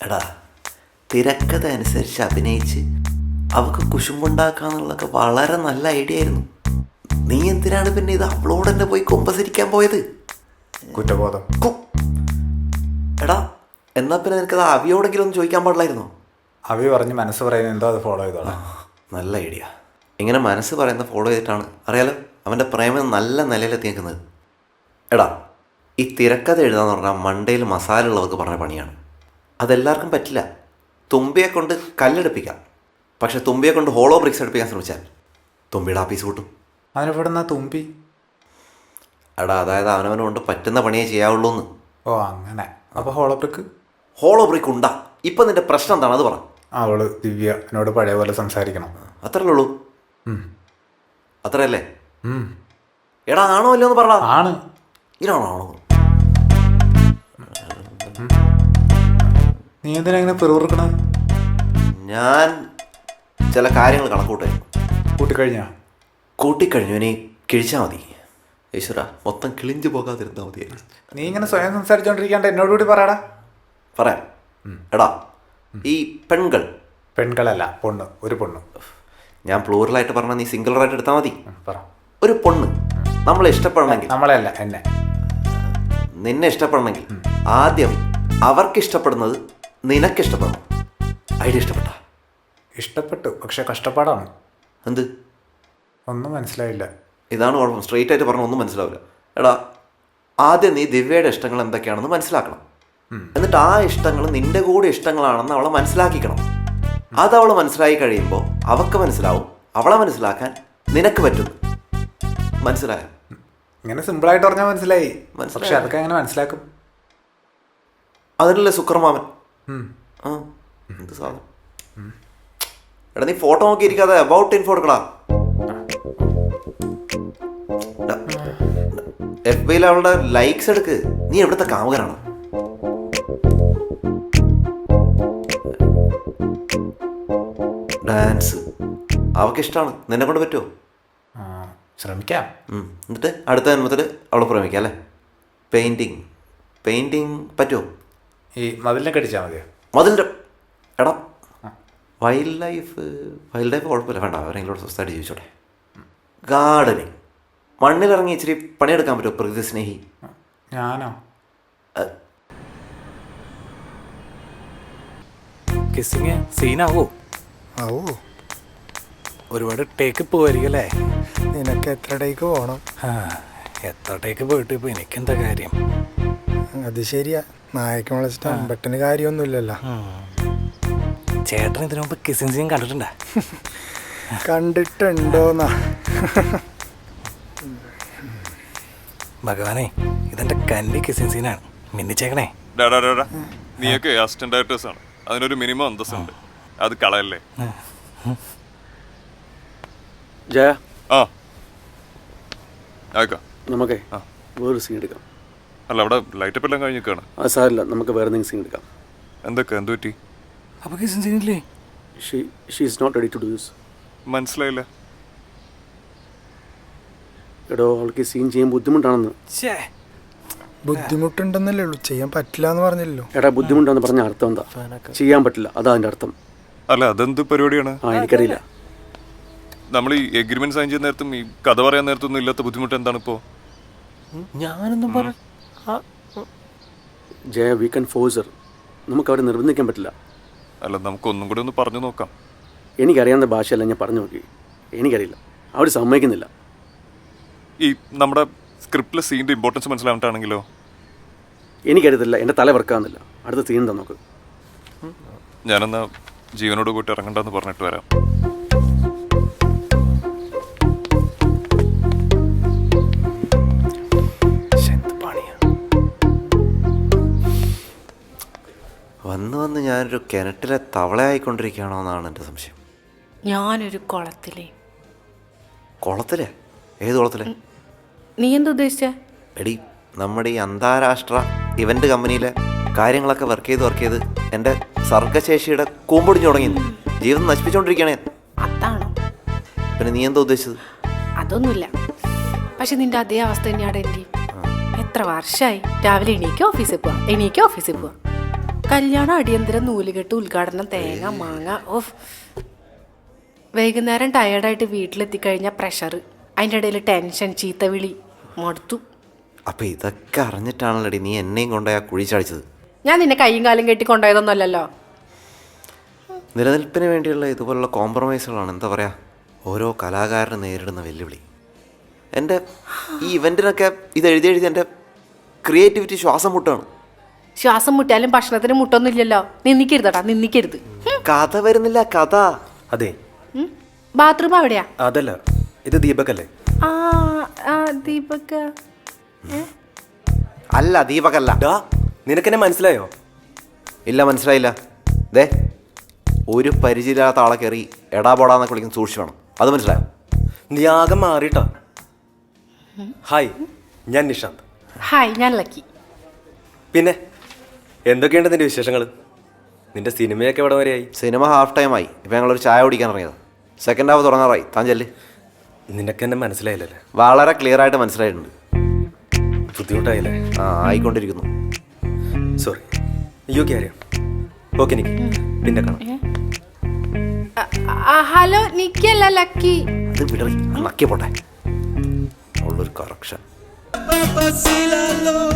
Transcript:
എടാ, തിരക്കഥ അനുസരിച്ച് അഭിനയിച്ച് അവൾക്ക് കുശുമ്പുണ്ടാക്കാന്നുള്ളതൊക്കെ വളരെ നല്ല ഐഡിയ ആയിരുന്നു. നീ എന്തിനാണ് പിന്നെ ഇത് അവളോട് തന്നെ പോയി കൊമ്പസരിക്കാൻ പോയത്? കുറ്റബോധം. എടാ, എന്നാ പിന്നെ നിനക്കത് അവിയോടെങ്കിലും ഒന്ന് ചോദിക്കാൻ പാടില്ലായിരുന്നോ? അവി പറഞ്ഞ് മനസ്സ് പറയുന്നത് എന്തോ അത് ഫോളോ ചെയ്തോളാം. നല്ല ഐഡിയ. ഇങ്ങനെ മനസ്സ് പറയുന്ന ഫോളോ ചെയ്തിട്ടാണ് അറിയാലോ അവൻ്റെ പ്രേമം നല്ല നിലയിലെത്തി നിൽക്കുന്നത്. എടാ, ഈ തിരക്കഥ എഴുതാന്ന് പറഞ്ഞാൽ മണ്ടയിൽ മസാല ഉള്ളവർക്ക് പറഞ്ഞ പണിയാണ്. അതെല്ലാവർക്കും പറ്റില്ല. തുമ്പിയെ കൊണ്ട് കല്ലെടുപ്പിക്കാം, പക്ഷെ തുമ്പിയെ കൊണ്ട് ഹോളോ ബ്രിക്സ് എടുപ്പിക്കാൻ ശ്രമിച്ചാൽ തുമ്പിയുടെ ആപ്പീസ് കൂട്ടും. അതിനിവിടുന്ന തുമ്പി. എടാ, അതായത് അവനവനെ കൊണ്ട് പറ്റുന്ന പണിയേ ചെയ്യാവുള്ളൂ എന്ന്. ഓ അങ്ങനെ. അപ്പോൾ ഹോളോ ബ്രിക്ക്? ഹോളോ ബ്രിക്ക് ഉണ്ടാ. ഇപ്പം നിന്റെ പ്രശ്നം എന്താണ് അത് പറ. അവള് ദിവ്യ എന്നോട് പഴയ പോലെ സംസാരിക്കണം. അത്രയല്ലേ ഉള്ളൂ? അത്രയല്ലേ? എടാ, ആണോ അല്ലോ എന്ന് പറഞ്ഞ. ആണ്. ഇതാണോ ആണോ? നീ എന്തിനാ ഇങ്ങനെ പിറുപിറുക്കണ? ഞാൻ ചില കാര്യങ്ങൾ കണക്കൂട്ടായിരുന്നു. കൂട്ടിക്കഴിഞ്ഞാ? കൂട്ടിക്കഴിഞ്ഞു. ഇനി കിഴിച്ചാൽ മതി. ഈശ്വര, മൊത്തം കിളിഞ്ചു പോകാതിരുന്നാൽ മതിയായിരുന്നു. നീ ഇങ്ങനെ സ്വയം സംസാരിച്ചോണ്ടിരിക്കാണ്ട് എന്നോട് കൂടി പറയാടാ. പറയാം. എടാ, ഈ പെൺകൾ. പെൺകളല്ല, പൊണ്ണ്. ഒരു പൊണ്ണ്. ഞാൻ പ്ലൂറലായിട്ട് പറഞ്ഞാൽ നീ സിംഗിളറായിട്ട് എടുത്താൽ മതി. പറ. ഒരു പൊണ്ണ് നമ്മളെ ഇഷ്ടപ്പെടണമെങ്കിൽ, നമ്മളെ അല്ല എന്നെ, നിന്നെ ഇഷ്ടപ്പെടണമെങ്കിൽ ആദ്യം അവർക്ക് ഇഷ്ടപ്പെടുന്നത് നിനക്കിഷ്ടപ്പെടണം. ഐഡിയ ഇഷ്ടപ്പെട്ട? ഇഷ്ടപ്പെട്ടു, പക്ഷെ കഷ്ടപ്പാടാണ്. എന്ത്? ഒന്നും മനസ്സിലായില്ല. ഇതാണ് കുഴപ്പം. സ്ട്രെയിറ്റ് ആയിട്ട് പറഞ്ഞാൽ ഒന്നും മനസ്സിലാവില്ല. എടാ, ആദ്യം നീ ദിവ്യയുടെ ഇഷ്ടങ്ങൾ എന്തൊക്കെയാണെന്ന് മനസ്സിലാക്കണം. എന്നിട്ട് ആ ഇഷ്ടങ്ങൾ നിന്റെ കൂടെ ഇഷ്ടങ്ങളാണെന്ന് അവളെ മനസ്സിലാക്കിക്കണം. അത് അവളെ മനസ്സിലാക്കി കഴിയുമ്പോൾ അവൾക്ക് മനസ്സിലാവും അവളെ മനസ്സിലാക്കാൻ നിനക്ക് പറ്റും. മനസ്സിലായോ? ഇങ്ങനെ സിമ്പിളായിട്ട് പറഞ്ഞാൽ മനസ്സിലായി. പക്ഷെ അതൊക്കെ എങ്ങനെ മനസ്സിലാക്കും? അതിനല്ലേ സുക്രമാമൻ. എന്ത് സാധനം? എടാ, നീ ഫോട്ടോ നോക്കിയിരിക്കാതെ അബൌട്ട് ഇൻഫോ എടുക്കടാ. FB അവളുടെ ലൈക്സ് എടുക്ക്. നീ എവിടുത്തെ കാമുകനാണ്? ഡാൻസ് അവൾക്ക് ഇഷ്ടമാണ്. നിന്നെ കൊണ്ട് പറ്റുമോ? ശ്രമിക്കാം. എന്നിട്ട് അടുത്ത ജന്മത്തിൽ അവളെ പ്രേമിക്കാം അല്ലേ? പെയിൻറ്റിങ് പറ്റുമോ? ഈ മതിലിനെ കടിച്ചാൽ മതിയോ? മതിലിൻ്റെ. എടാ, വൈൽഡ് ലൈഫ് കുഴപ്പമില്ല, വേണ്ട, അവരെങ്കിലും സ്വസ്ഥമായിട്ട് ജീവിച്ചോട്ടെ. ഗാർഡനിങ്, മണ്ണിലിറങ്ങി ഇച്ചിരി പണിയെടുക്കാൻ പറ്റുമോ പ്രകൃതി സ്നേഹി? ഞാനോ? കിസ്സിങ് സീനാവോ? ആവോ? ഒരുപാട് ടേക്ക് പോവായിരിക്കും അല്ലേ? നിനക്ക് എത്ര ടേക്ക് പോകണം? എത്ര ടേക്ക് പോയിട്ട് ഇപ്പോൾ എനിക്കെന്താ കാര്യം? അത് ശരിയാ, നായക്ക് മുളച്ചിട്ട് അമ്പട്ടിന് കാര്യമൊന്നുമില്ലല്ലോ. ചേട്ടൻ ഇതിനു മുമ്പ് കിസ്സിങ് സീൻ കണ്ടിട്ടുണ്ടോ? കണ്ടിട്ടുണ്ടോന്നാ? ഭഗവാനെ, ഇതെന്റെ കന്നി കിസ്സിങ് സീനാണ്. മിന്നിച്ചേക്കണേ. നീയൊക്കെ അസിസ്റ്റന്റ് ഡയറക്ടേഴ്സ് ആണ്, അതിനൊരു മിനിമം അന്തസ്സുണ്ട്. അത് കളയല്ലേ. ജയ, നമുക്കേ വേറൊരു സീൻ എടുക്കാം. അല്ല, അവിടെ ലൈറ്റപ്പ് എല്ലാം കഴിഞ്ഞിരിക്കുകയാണ്. അത് സാരില്ല, നമുക്ക് വേറെ എന്തെങ്കിലും സീൻ എടുക്കാം. എന്ത് പറ്റി? അപ്പോൾ കിസ്സിങ് സീനില്ലേ? She is not ready to do this. മനസ്സിലായില്ല. എടോ, അവൾക്ക് സീൻ ചെയ്യാൻ ബുദ്ധിമുട്ടാണെന്ന്. ബുദ്ധിമുട്ടുണ്ടെന്നല്ലേ ഉള്ളൂ, ചെയ്യാൻ പറ്റില്ല എന്ന് പറഞ്ഞില്ലല്ലോ. എടാ, ബുദ്ധിമുട്ടാന്ന് പറഞ്ഞ അർത്ഥം എന്താ? ചെയ്യാൻ പറ്റില്ല, അതാ അതിൻ്റെ അർത്ഥം. അല്ല, അതെന്ത് പരിപാടിയാണ്? എനിക്കറിയില്ല. നമ്മൾ ഈ എഗ്രിമെന്റ് സൈൻ ചെയ്യുന്ന നേരത്തും ഈ കഥ പറയാൻ നേരത്തൊന്നും ഇല്ലാത്ത ബുദ്ധിമുട്ട് എന്താണ് ഇപ്പോൾ? ഞാനൊന്നും പറ. Jaya, we can force. നമുക്ക് അവരെ നിർബന്ധിക്കാൻ പറ്റില്ല. അല്ല, നമുക്കൊന്നും കൂടി ഒന്ന് പറഞ്ഞു നോക്കാം. എനിക്കറിയാവുന്ന ഭാഷയല്ല ഞാൻ പറഞ്ഞു നോക്കി. എനിക്കറിയില്ല, അവർ സമ്മതിക്കുന്നില്ല. ഈ നമ്മുടെ സ്ക്രിപ്റ്റിലെ സീൻ്റെ ഇമ്പോർട്ടൻസ് മനസ്സിലാവട്ടാണെങ്കിലോ? എനിക്കറിയത്തില്ല, എൻ്റെ തല വർക്കാവുന്നില്ല. അടുത്ത സീൻ എന്താ നോക്ക്. ഞാനെന്നാ ജീവനോട് കൂട്ടി ഇറങ്ങണ്ടെന്ന് പറഞ്ഞിട്ട് വരാം. വന്ന് ഞാനൊരു കിണറ്റിലെ തവളയായിക്കൊണ്ടിരിക്കുകയാണോ എന്നാണ് എൻ്റെ സംശയം. ഞാനൊരു കുളത്തിലെ. കുളത്തിലെ? ഏത് കുളത്തിലെ? നീ എന്താ ഉദ്ദേശിച്ച? എടി, നമ്മുടെ ഈ അന്താരാഷ്ട്ര ഇവൻ്റ് കമ്പനിയിലെ കാര്യങ്ങളൊക്കെ വർക്ക് ചെയ്ത് എൻ്റെ സർഗശേഷിയുടെ കൂമ്പൊടിഞ്ഞു തുടങ്ങി. ജീവിതം നശിപ്പിച്ചുകൊണ്ടിരിക്കുകയാണ്. അതാണോ? പിന്നെ നീ എന്താ ഉദ്ദേശിച്ചത്? അതൊന്നുമില്ല. പക്ഷെ നിന്റെ അതേ അവസ്ഥ തന്നെയാണ് എൻ്റെയും. എത്ര വർഷമായി രാവിലെ എണീക്ക് ഓഫീസിൽ പോവാം. കല്യാണം അടിയന്തര നൂലുകെട്ട് ഉദ്ഘാടനം തേങ്ങ മാങ്ങ ഓഫ്. വൈകുന്നേരം ടയേർഡായിട്ട് വീട്ടിലെത്തിക്കഴിഞ്ഞാൽ പ്രഷർ, അതിൻ്റെ ഇടയിൽ ടെൻഷൻ, ചീത്തവിളി, മടുത്തു. അപ്പം ഇതൊക്കെ അറിഞ്ഞിട്ടാണല്ലോടി നീ എന്നെയും കൊണ്ടുപോയി ആ കുഴി ചാടിച്ചത്. ഞാൻ നിന്നെ കൈയും കാലും കെട്ടി കൊണ്ടുപോയതൊന്നുമല്ലല്ലോ. നിലനിൽപ്പിന് വേണ്ടിയുള്ള ഇതുപോലുള്ള കോംപ്രമൈസുകളാണ് എന്താ പറയുക ഓരോ കലാകാരനും നേരിടുന്ന വെല്ലുവിളി. എൻ്റെ ഈ ഇവൻറ്റിനൊക്കെ ഇത് എഴുതി എൻ്റെ ക്രിയേറ്റിവിറ്റി ശ്വാസം മുട്ടാണ്. ശ്വാസം മുട്ടിയാലും ഭക്ഷണത്തിന് മുട്ടൊന്നുമില്ലല്ലോ. നിന്ദിക്കരുതടാ, നിന്ദിക്കരുത്. കഥ വരുന്നില്ല, കഥ. അതെ, ബാത്റൂം എവിടെയാ? അതല്ല, ഇത് ദീപകല്ലേ? ആ ദീപക്. അല്ല, ദീപകല്ല. ഡാ, നിനക്കെന്നെ മനസ്സിലായോ? ഇല്ല, മനസ്സിലായില്ല. ദേ, ഒരു പരിചയമില്ലാത്ത ആളെ കയറി എടാപോടാന്നൊക്കെ വിളിക്കുന്ന സൂക്ഷിച്ച് വേണം. അത് മനസ്സിലായോ? നീ ആകെ മാറിയിട്ടാ. ഹായ്, ഞാൻ നിഷാന്ത്. ഹായ്, ഞാൻ ലക്കി. പിന്നെ എന്തൊക്കെയുണ്ട് നിന്റെ വിശേഷങ്ങൾ? നിന്റെ സിനിമയൊക്കെ എവിടെ വരെയായി? സിനിമ ഹാഫ് ടൈമായി. ഇപ്പം ഞങ്ങളൊരു ചായ കുടിക്കാൻ ഇറങ്ങിയത്. സെക്കൻഡ് ഹാഫ് തുടങ്ങാറായി. താൻ ചെല്ല്. നിനക്കെന്നെ മനസ്സിലായില്ലല്ലേ? വളരെ ക്ലിയർ ആയിട്ട് മനസ്സിലായിട്ടുണ്ട്. ബുദ്ധിമുട്ടായില്ലേ? ആയിക്കൊണ്ടിരിക്കുന്നു. Sorry, you carry on. Okay Nick, പിന്നെ കാണാം. ഹലോ, നിക്കല്ല ലക്കി. അത് വിടറി, നക്കി പോട്ടെ. ഉള്ളൊരു കറക്ഷൻ. Papacilalo.